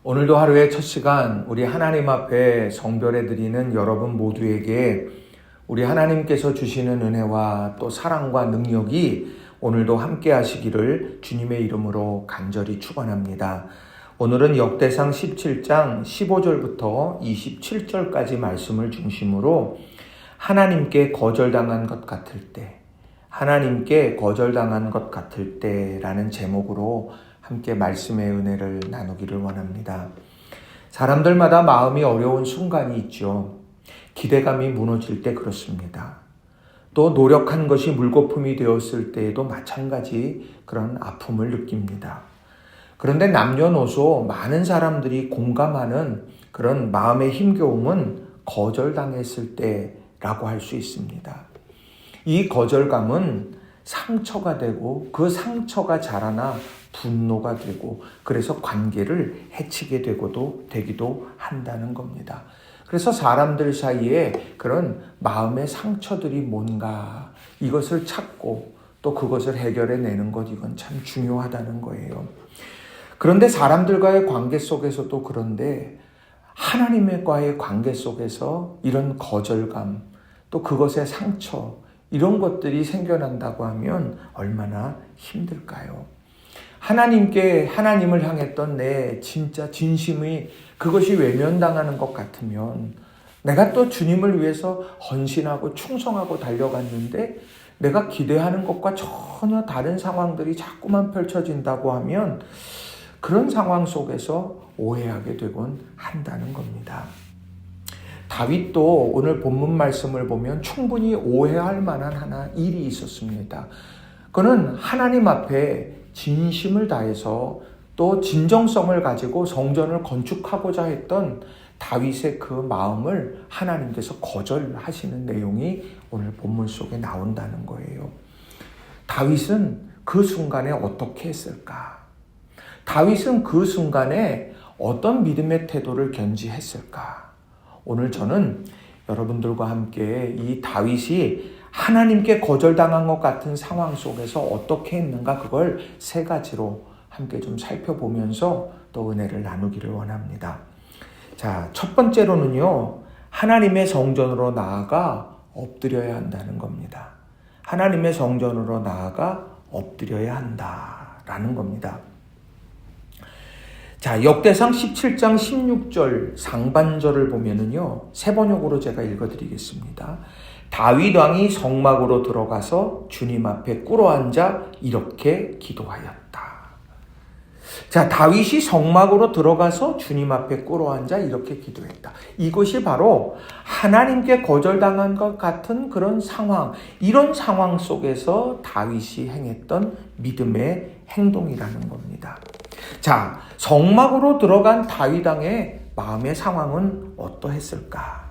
오늘도 하루의 첫 시간 우리 하나님 앞에 성별해 드리는 여러분 모두에게 우리 하나님께서 주시는 은혜와 또 사랑과 능력이 오늘도 함께 하시기를 주님의 이름으로 간절히 축원합니다. 오늘은 역대상 17장 15절부터 27절까지 말씀을 중심으로 하나님께 거절당한 것 같을 때, 하나님께 거절당한 것 같을 때라는 제목으로 함께 말씀의 은혜를 나누기를 원합니다. 사람들마다 마음이 어려운 순간이 있죠. 기대감이 무너질 때 그렇습니다. 또 노력한 것이 물거품이 되었을 때에도 마찬가지 그런 아픔을 느낍니다. 그런데 남녀노소 많은 사람들이 공감하는 그런 마음의 힘겨움은 거절당했을 때라고 할 수 있습니다. 이 거절감은 상처가 되고 그 상처가 자라나 분노가 되고 그래서 관계를 해치게 되기도 한다는 겁니다. 그래서 사람들 사이에 그런 마음의 상처들이 뭔가 이것을 찾고 또 그것을 해결해내는 것, 이건 참 중요하다는 거예요. 그런데 사람들과의 관계 속에서도 그런데 하나님과의 관계 속에서 이런 거절감 또 그것의 상처 이런 것들이 생겨난다고 하면 얼마나 힘들까요? 하나님을 향했던 내 진짜 진심이 그것이 외면당하는 것 같으면 내가 또 주님을 위해서 헌신하고 충성하고 달려갔는데 내가 기대하는 것과 전혀 다른 상황들이 자꾸만 펼쳐진다고 하면 그런 상황 속에서 오해하게 되곤 한다는 겁니다. 다윗도 오늘 본문 말씀을 보면 충분히 오해할 만한 일이 있었습니다. 그는 하나님 앞에 진심을 다해서 또 진정성을 가지고 성전을 건축하고자 했던 다윗의 그 마음을 하나님께서 거절하시는 내용이 오늘 본문 속에 나온다는 거예요. 다윗은 그 순간에 어떻게 했을까? 다윗은 그 순간에 어떤 믿음의 태도를 견지했을까? 오늘 저는 여러분들과 함께 이 다윗이 하나님께 거절당한 것 같은 상황 속에서 어떻게 했는가 그걸 세 가지로 함께 좀 살펴보면서 또 은혜를 나누기를 원합니다. 자, 첫 번째로는요, 하나님의 성전으로 나아가 엎드려야 한다는 겁니다. 하나님의 성전으로 나아가 엎드려야 한다라는 겁니다. 자, 역대상 17장 16절 상반절을 보면은요, 세 번역으로 제가 읽어드리겠습니다. 다윗 왕이 성막으로 들어가서 주님 앞에 꿇어앉아 이렇게 기도하였다. 자, 다윗이 성막으로 들어가서 주님 앞에 꿇어앉아 이렇게 기도했다. 이것이 바로 하나님께 거절당한 것 같은 그런 상황, 이런 상황 속에서 다윗이 행했던 믿음의 행동이라는 겁니다. 자, 성막으로 들어간 다윗 왕의 마음의 상황은 어떠했을까?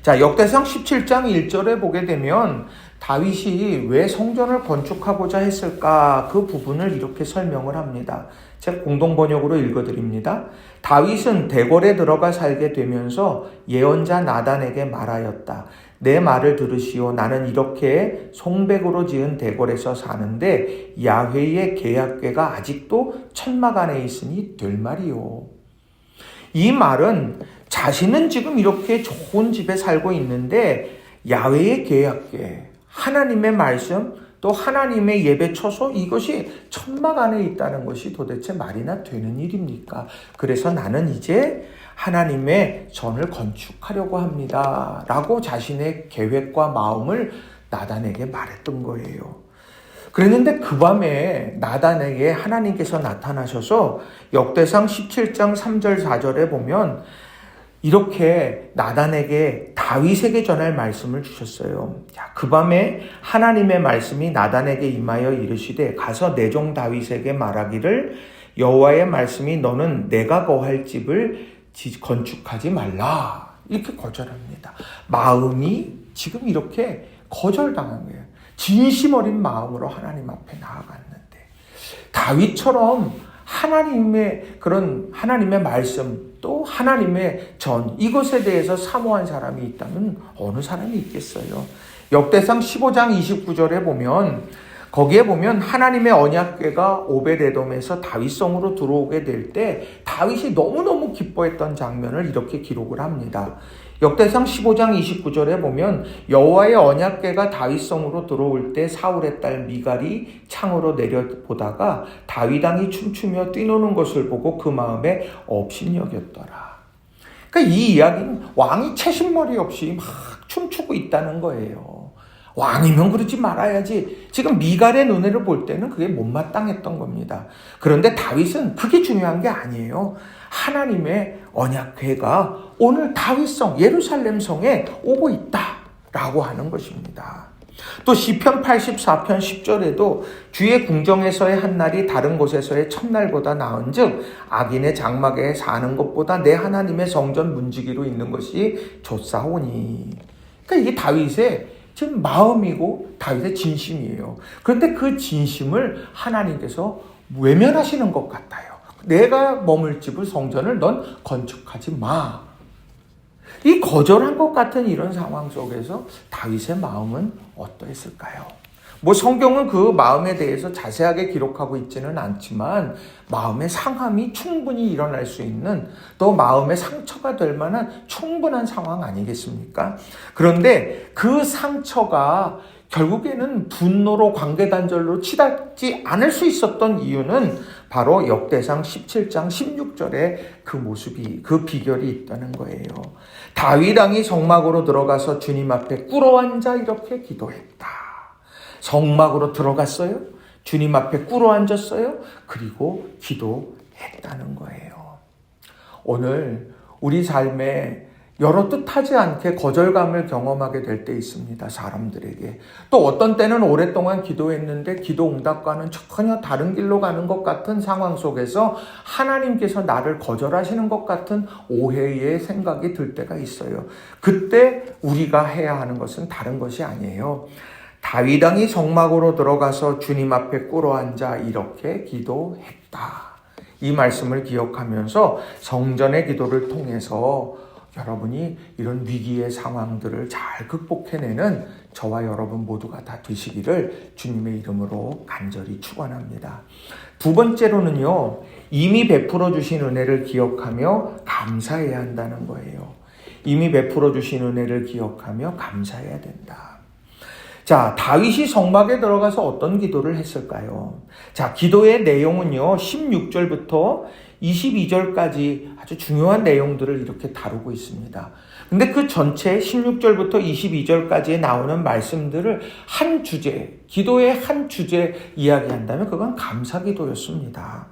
자, 역대상 17장 1절에 보게 되면 다윗이 왜 성전을 건축하고자 했을까? 그 부분을 이렇게 설명을 합니다. 제가 공동번역으로 읽어드립니다. 다윗은 대궐에 들어가 살게 되면서 예언자 나단에게 말하였다. 내 말을 들으시오. 나는 이렇게 송백으로 지은 대궐에서 사는데 야훼의 계약궤가 아직도 천막 안에 있으니 될 말이오. 이 말은 자신은 지금 이렇게 좋은 집에 살고 있는데 야훼의 계약궤, 하나님의 말씀, 또 하나님의 예배 처소 이것이 천막 안에 있다는 것이 도대체 말이나 되는 일입니까? 그래서 나는 이제 하나님의 전을 건축하려고 합니다. 라고 자신의 계획과 마음을 나단에게 말했던 거예요. 그랬는데 그 밤에 나단에게 하나님께서 나타나셔서 역대상 17장 3절 4절에 보면 이렇게 나단에게 다윗에게 전할 말씀을 주셨어요. 자, 그 밤에 하나님의 말씀이 나단에게 임하여 이르시되 가서 내 종 다윗에게 말하기를 여호와의 말씀이 너는 내가 거할 집을 건축하지 말라. 이렇게 거절합니다. 마음이 지금 이렇게 거절당한 거예요. 진심 어린 마음으로 하나님 앞에 나아갔는데 다윗처럼 하나님의 말씀 또 하나님의 전 이것에 대해서 사모한 사람이 있다면 어느 사람이 있겠어요? 역대상 15장 29절에 보면 거기에 보면 하나님의 언약궤가 오벳에돔에서 다윗성으로 들어오게 될 때 다윗이 너무너무 기뻐했던 장면을 이렇게 기록을 합니다. 역대상 15장 29절에 보면 여호와의 언약궤가 다윗성으로 들어올 때 사울의 딸 미갈이 창으로 내려보다가 다윗 왕이 춤추며 뛰노는 것을 보고 그 마음에 업신여겼더라. 그러니까 이 이야기는 왕이 채신머리 없이 막 춤추고 있다는 거예요. 왕이면 그러지 말아야지. 지금 미갈의 눈에를 볼 때는 그게 못마땅했던 겁니다. 그런데 다윗은 그게 중요한 게 아니에요. 하나님의 언약궤가 오늘 다윗성 예루살렘 성에 오고 있다라고 하는 것입니다. 또 시편 84편 10절에도 주의 궁정에서의 한 날이 다른 곳에서의 첫날보다 나은즉 악인의 장막에 사는 것보다 내 하나님의 성전 문지기로 있는 것이 좋사오니. 그러니까 이게 다윗의 지금 마음이고 다윗의 진심이에요. 그런데 그 진심을 하나님께서 외면하시는 것 같아요. 내가 머물 집을 성전을 넌 건축하지 마. 이 거절한 것 같은 이런 상황 속에서 다윗의 마음은 어떠했을까요? 성경은 그 마음에 대해서 자세하게 기록하고 있지는 않지만 마음의 상함이 충분히 일어날 수 있는, 또 마음의 상처가 될 만한 충분한 상황 아니겠습니까? 그런데 그 상처가 결국에는 분노로 관계단절로 치닫지 않을 수 있었던 이유는 바로 역대상 17장 16절에 그 모습이, 그 비결이 있다는 거예요. 다윗 왕이 성막으로 들어가서 주님 앞에 꿇어앉아 이렇게 기도했다. 성막으로 들어갔어요. 주님 앞에 꿇어앉았어요. 그리고 기도했다는 거예요. 오늘 우리 삶에 여러 뜻하지 않게 거절감을 경험하게 될 때 있습니다. 사람들에게. 또 어떤 때는 오랫동안 기도했는데 기도 응답과는 전혀 다른 길로 가는 것 같은 상황 속에서 하나님께서 나를 거절하시는 것 같은 오해의 생각이 들 때가 있어요. 그때 우리가 해야 하는 것은 다른 것이 아니에요. 다윗 왕이 성막으로 들어가서 주님 앞에 꿇어앉아 이렇게 기도했다. 이 말씀을 기억하면서 성전의 기도를 통해서 여러분이 이런 위기의 상황들을 잘 극복해내는 저와 여러분 모두가 다 되시기를 주님의 이름으로 간절히 축원합니다. 두 번째로는요, 이미 베풀어 주신 은혜를 기억하며 감사해야 한다는 거예요. 이미 베풀어 주신 은혜를 기억하며 감사해야 된다. 자, 다윗이 성막에 들어가서 어떤 기도를 했을까요? 자, 기도의 내용은요, 16절부터 22절까지 아주 중요한 내용들을 이렇게 다루고 있습니다. 근데 그 전체 16절부터 22절까지에 나오는 말씀들을 한 주제, 기도의 한 주제 이야기한다면 그건 감사 기도였습니다.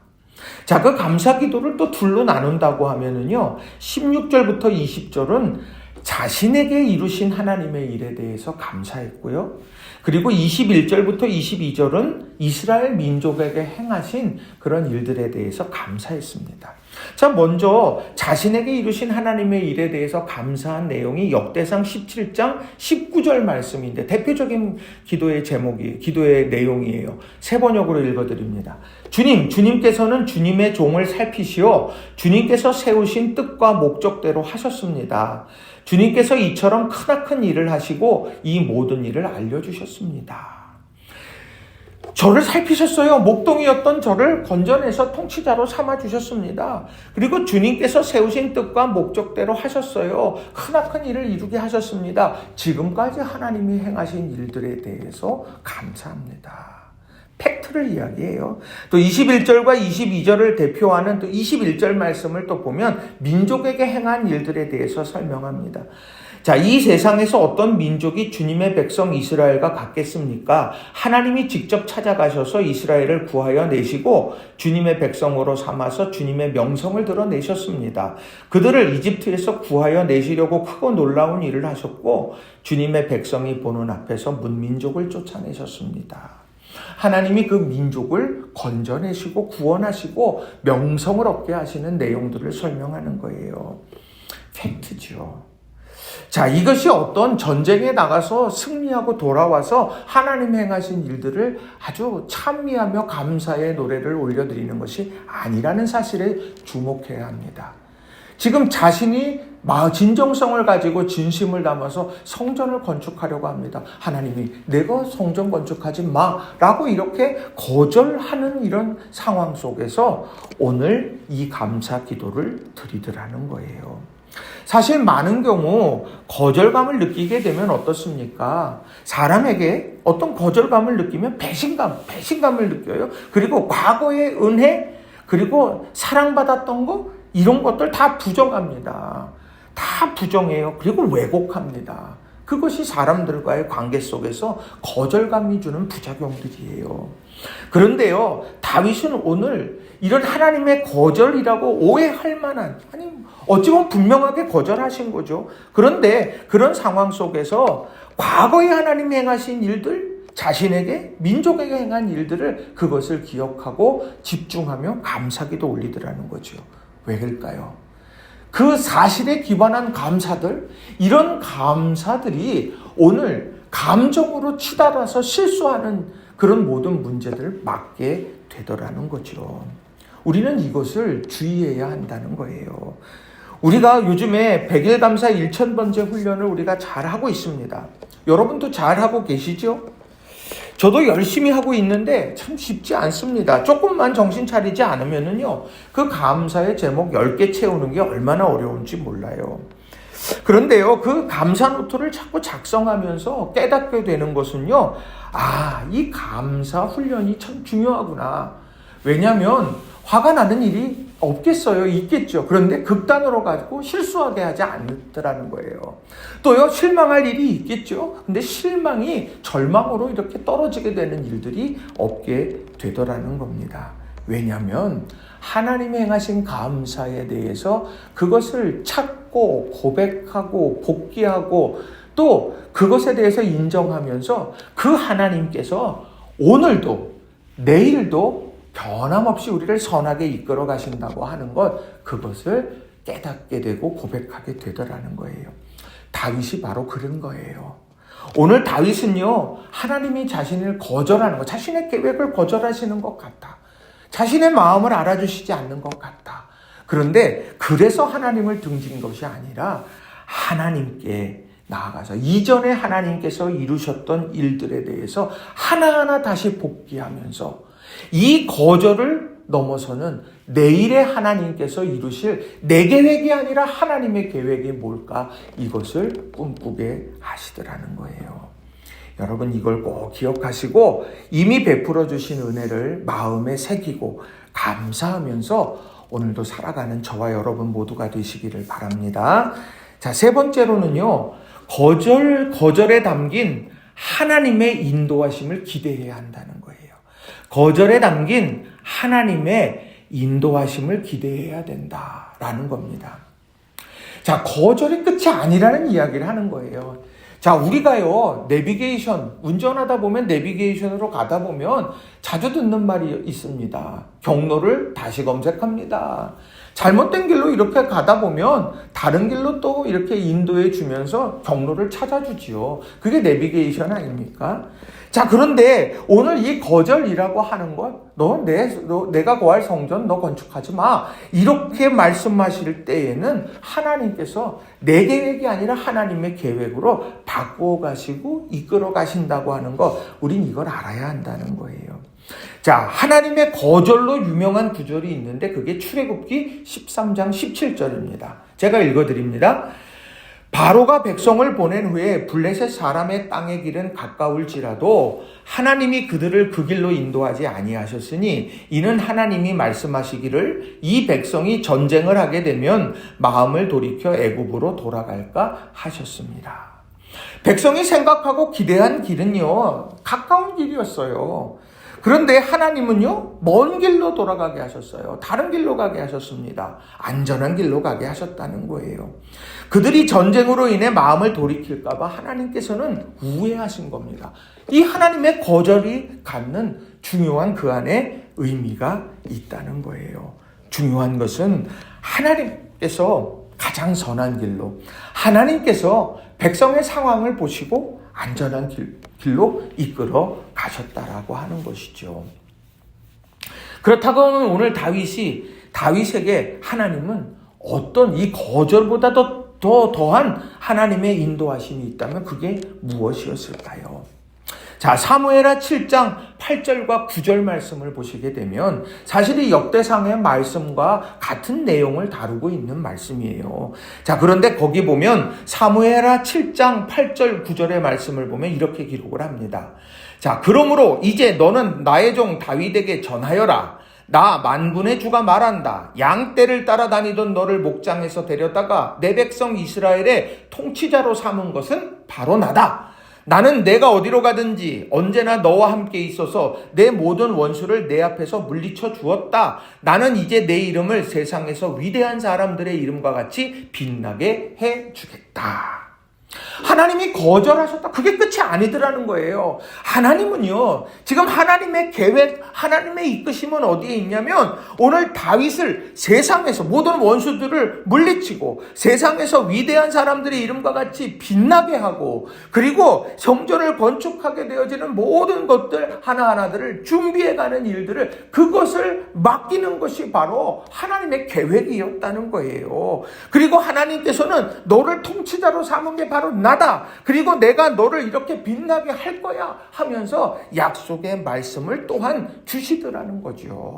자, 그 감사 기도를 또 둘로 나눈다고 하면은요, 16절부터 20절은 자신에게 이루신 하나님의 일에 대해서 감사했고요. 그리고 21절부터 22절은 이스라엘 민족에게 행하신 그런 일들에 대해서 감사했습니다. 자, 먼저 자신에게 이루신 하나님의 일에 대해서 감사한 내용이 역대상 17장 19절 말씀인데 대표적인 기도의 제목이, 기도의 내용이에요. 세 번역으로 읽어드립니다. 주님께서는 주님의 종을 살피시어 주님께서 세우신 뜻과 목적대로 하셨습니다. 주님께서 이처럼 크나큰 일을 하시고 이 모든 일을 알려주셨습니다. 저를 살피셨어요. 목동이었던 저를 건져내서 통치자로 삼아주셨습니다. 그리고 주님께서 세우신 뜻과 목적대로 하셨어요. 크나큰 일을 이루게 하셨습니다. 지금까지 하나님이 행하신 일들에 대해서 감사합니다. 팩트를 이야기해요. 또 21절과 22절을 대표하는 또 21절 말씀을 또 보면 민족에게 행한 일들에 대해서 설명합니다. 자, 이 세상에서 어떤 민족이 주님의 백성 이스라엘과 같겠습니까? 하나님이 직접 찾아가셔서 이스라엘을 구하여 내시고 주님의 백성으로 삼아서 주님의 명성을 드러내셨습니다. 그들을 이집트에서 구하여 내시려고 크고 놀라운 일을 하셨고 주님의 백성이 보는 앞에서 문민족을 쫓아내셨습니다. 하나님이 그 민족을 건져내시고 구원하시고 명성을 얻게 하시는 내용들을 설명하는 거예요. 팩트죠. 자, 이것이 어떤 전쟁에 나가서 승리하고 돌아와서 하나님 행하신 일들을 아주 찬미하며 감사의 노래를 올려드리는 것이 아니라는 사실에 주목해야 합니다. 지금 자신이 진정성을 가지고 진심을 담아서 성전을 건축하려고 합니다. 하나님이 내가 성전 건축하지 마라고 이렇게 거절하는 이런 상황 속에서 오늘 이 감사 기도를 드리더라는 거예요. 사실 많은 경우 거절감을 느끼게 되면 어떻습니까? 사람에게 어떤 거절감을 느끼면 배신감을 느껴요. 그리고 과거의 은혜, 그리고 사랑받았던 거, 이런 것들 다 부정합니다. 다 부정해요. 그리고 왜곡합니다. 그것이 사람들과의 관계 속에서 거절감이 주는 부작용들이에요. 그런데요, 다윗은 오늘 이런 하나님의 거절이라고 오해할 만한, 아니 어찌 보면 분명하게 거절하신 거죠. 그런데 그런 상황 속에서 과거에 하나님이 행하신 일들, 자신에게, 민족에게 행한 일들을 그것을 기억하고 집중하며 감사기도 올리더라는 거죠. 왜 그럴까요? 그 사실에 기반한 감사들, 이런 감사들이 오늘 감정으로 치달아서 실수하는 그런 모든 문제들을 막게 되더라는 거죠. 우리는 이것을 주의해야 한다는 거예요. 우리가 요즘에 100일 감사 1000번째 훈련을 우리가 잘하고 있습니다. 여러분도 잘하고 계시죠? 저도 열심히 하고 있는데 참 쉽지 않습니다. 조금만 정신 차리지 않으면은요, 그 감사의 제목 10개 채우는 게 얼마나 어려운지 몰라요. 그런데요, 그 감사 노트를 자꾸 작성하면서 깨닫게 되는 것은요, 이 감사 훈련이 참 중요하구나. 왜냐하면 화가 나는 일이 없겠어요? 있겠죠. 그런데 극단으로 가지고 실수하게 하지 않더라는 거예요. 또요, 실망할 일이 있겠죠. 근데 실망이 절망으로 이렇게 떨어지게 되는 일들이 없게 되더라는 겁니다. 왜냐하면 하나님이 행하신 감사에 대해서 그것을 찾고 고백하고 복귀하고 또 그것에 대해서 인정하면서 그 하나님께서 오늘도 내일도 변함없이 우리를 선하게 이끌어 가신다고 하는 것, 그것을 깨닫게 되고 고백하게 되더라는 거예요. 다윗이 바로 그런 거예요. 오늘 다윗은요, 하나님이 자신을 거절하는 것, 자신의 계획을 거절하시는 것 같다. 자신의 마음을 알아주시지 않는 것 같다. 그런데 그래서 하나님을 등진 것이 아니라 하나님께 나아가서 이전에 하나님께서 이루셨던 일들에 대해서 하나하나 다시 복귀하면서 이 거절을 넘어서는 내일의 하나님께서 이루실 내 계획이 아니라 하나님의 계획이 뭘까, 이것을 꿈꾸게 하시더라는 거예요. 여러분, 이걸 꼭 기억하시고 이미 베풀어 주신 은혜를 마음에 새기고 감사하면서 오늘도 살아가는 저와 여러분 모두가 되시기를 바랍니다. 자, 세 번째로는요, 거절에 담긴 하나님의 인도하심을 기대해야 한다는 거예요. 거절에 담긴 하나님의 인도하심을 기대해야 된다라는 겁니다. 자, 거절이 끝이 아니라는 이야기를 하는 거예요. 자, 우리가요, 내비게이션, 운전하다 보면 내비게이션으로 가다 보면 자주 듣는 말이 있습니다. 경로를 다시 검색합니다. 잘못된 길로 이렇게 가다 보면 다른 길로 또 이렇게 인도해 주면서 경로를 찾아주지요. 그게 내비게이션 아닙니까? 자, 그런데 오늘 이 거절이라고 하는 것, 내가 거할 성전 너 건축하지 마, 이렇게 말씀하실 때에는 하나님께서 내 계획이 아니라 하나님의 계획으로 바꾸어 가시고 이끌어 가신다고 하는 것, 우린 이걸 알아야 한다는 거예요. 자, 하나님의 거절로 유명한 구절이 있는데 그게 출애굽기 13장 17절입니다. 제가 읽어드립니다. 바로가 백성을 보낸 후에 블레셋 사람의 땅의 길은 가까울지라도 하나님이 그들을 그 길로 인도하지 아니하셨으니 이는 하나님이 말씀하시기를 이 백성이 전쟁을 하게 되면 마음을 돌이켜 애굽으로 돌아갈까 하셨습니다. 백성이 생각하고 기대한 길은요, 가까운 길이었어요. 그런데 하나님은요, 먼 길로 돌아가게 하셨어요. 다른 길로 가게 하셨습니다. 안전한 길로 가게 하셨다는 거예요. 그들이 전쟁으로 인해 마음을 돌이킬까 봐 하나님께서는 우회하신 겁니다. 이 하나님의 거절이 갖는 중요한 그 안에 의미가 있다는 거예요. 중요한 것은 하나님께서 가장 선한 길로, 하나님께서 백성의 상황을 보시고 안전한 길로 이끌어 가셨다라고 하는 것이죠. 그렇다고 하면 오늘 다윗에게 하나님은 어떤 이 거절보다 더한 하나님의 인도하심이 있다면 그게 무엇이었을까요? 자, 사무엘하 7장 8절과 9절 말씀을 보시게 되면 사실 이 역대상의 말씀과 같은 내용을 다루고 있는 말씀이에요. 자, 그런데 거기 보면 사무엘하 7장 8절 9절의 말씀을 보면 이렇게 기록을 합니다. 자, 그러므로 이제 너는 나의 종 다윗에게 전하여라. 나 만군의 주가 말한다. 양떼를 따라다니던 너를 목장에서 데려다가 내 백성 이스라엘의 통치자로 삼은 것은 바로 나다. 나는 내가 어디로 가든지 언제나 너와 함께 있어서 내 모든 원수를 내 앞에서 물리쳐 주었다. 나는 이제 내 이름을 세상에서 위대한 사람들의 이름과 같이 빛나게 해 주겠다. 하나님이 거절하셨다. 그게 끝이 아니더라는 거예요. 하나님은요, 지금 하나님의 계획, 하나님의 이끄심은 어디에 있냐면 오늘 다윗을 세상에서 모든 원수들을 물리치고 세상에서 위대한 사람들의 이름과 같이 빛나게 하고 그리고 성전을 건축하게 되어지는 모든 것들 하나하나들을 준비해가는 일들을 그것을 맡기는 것이 바로 하나님의 계획이었다는 거예요. 그리고 하나님께서는 너를 통치자로 삼은 게 바로 나다. 그리고 내가 너를 이렇게 빛나게 할 거야 하면서 약속의 말씀을 또한 주시더라는 거죠.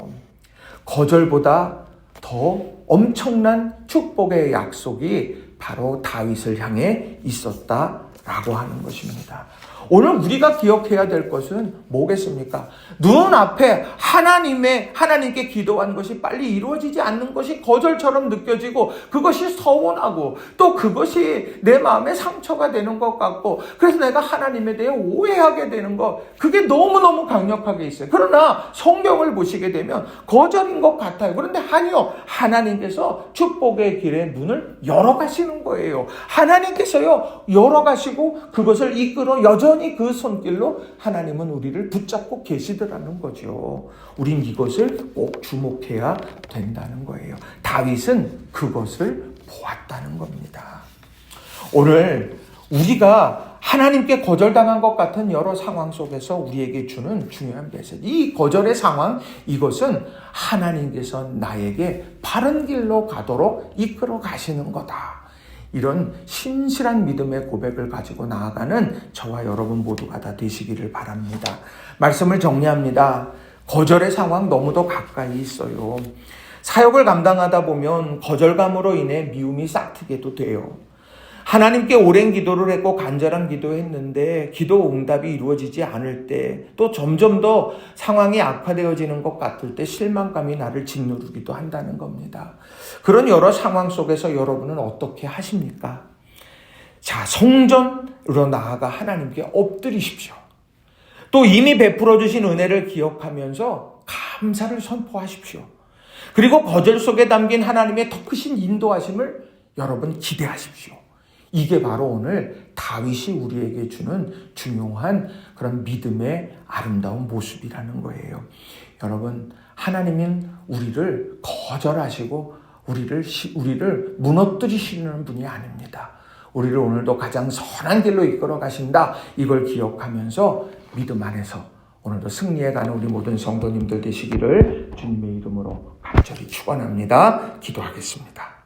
거절보다 더 엄청난 축복의 약속이 바로 다윗을 향해 있었다라고 하는 것입니다. 오늘 우리가 기억해야 될 것은 뭐겠습니까? 눈앞에 하나님께 기도한 것이 빨리 이루어지지 않는 것이 거절처럼 느껴지고 그것이 서운하고 또 그것이 내 마음에 상처가 되는 것 같고 그래서 내가 하나님에 대해 오해하게 되는 것 그게 너무너무 강력하게 있어요. 그러나 성경을 보시게 되면 거절인 것 같아요. 그런데 아니요. 하나님께서 축복의 길의 문을 열어가시는 거예요. 하나님께서요 열어가시고 그것을 이끌어 여전히 그 손길로 하나님은 우리를 붙잡고 계시더라는 거죠. 우린 이것을 꼭 주목해야 된다는 거예요. 다윗은 그것을 보았다는 겁니다. 오늘 우리가 하나님께 거절당한 것 같은 여러 상황 속에서 우리에게 주는 중요한 메시지. 이 거절의 상황, 이것은 하나님께서 나에게 바른 길로 가도록 이끌어 가시는 거다. 이런 신실한 믿음의 고백을 가지고 나아가는 저와 여러분 모두가 다 되시기를 바랍니다. 말씀을 정리합니다. 거절의 상황 너무도 가까이 있어요. 사역을 감당하다 보면 거절감으로 인해 미움이 싹트게도 돼요. 하나님께 오랜 기도를 했고 간절한 기도했는데 기도 응답이 이루어지지 않을 때 또 점점 더 상황이 악화되어지는 것 같을 때 실망감이 나를 짓누르기도 한다는 겁니다. 그런 여러 상황 속에서 여러분은 어떻게 하십니까? 자, 성전으로 나아가 하나님께 엎드리십시오. 또 이미 베풀어 주신 은혜를 기억하면서 감사를 선포하십시오. 그리고 거절 속에 담긴 하나님의 더 크신 인도하심을 여러분 기대하십시오. 이게 바로 오늘 다윗이 우리에게 주는 중요한 그런 믿음의 아름다운 모습이라는 거예요. 여러분, 하나님은 우리를 거절하시고 우리를 무너뜨리시는 분이 아닙니다. 우리를 오늘도 가장 선한 길로 이끌어 가신다. 이걸 기억하면서 믿음 안에서 오늘도 승리해가는 우리 모든 성도님들 되시기를 주님의 이름으로 간절히 축원합니다. 기도하겠습니다.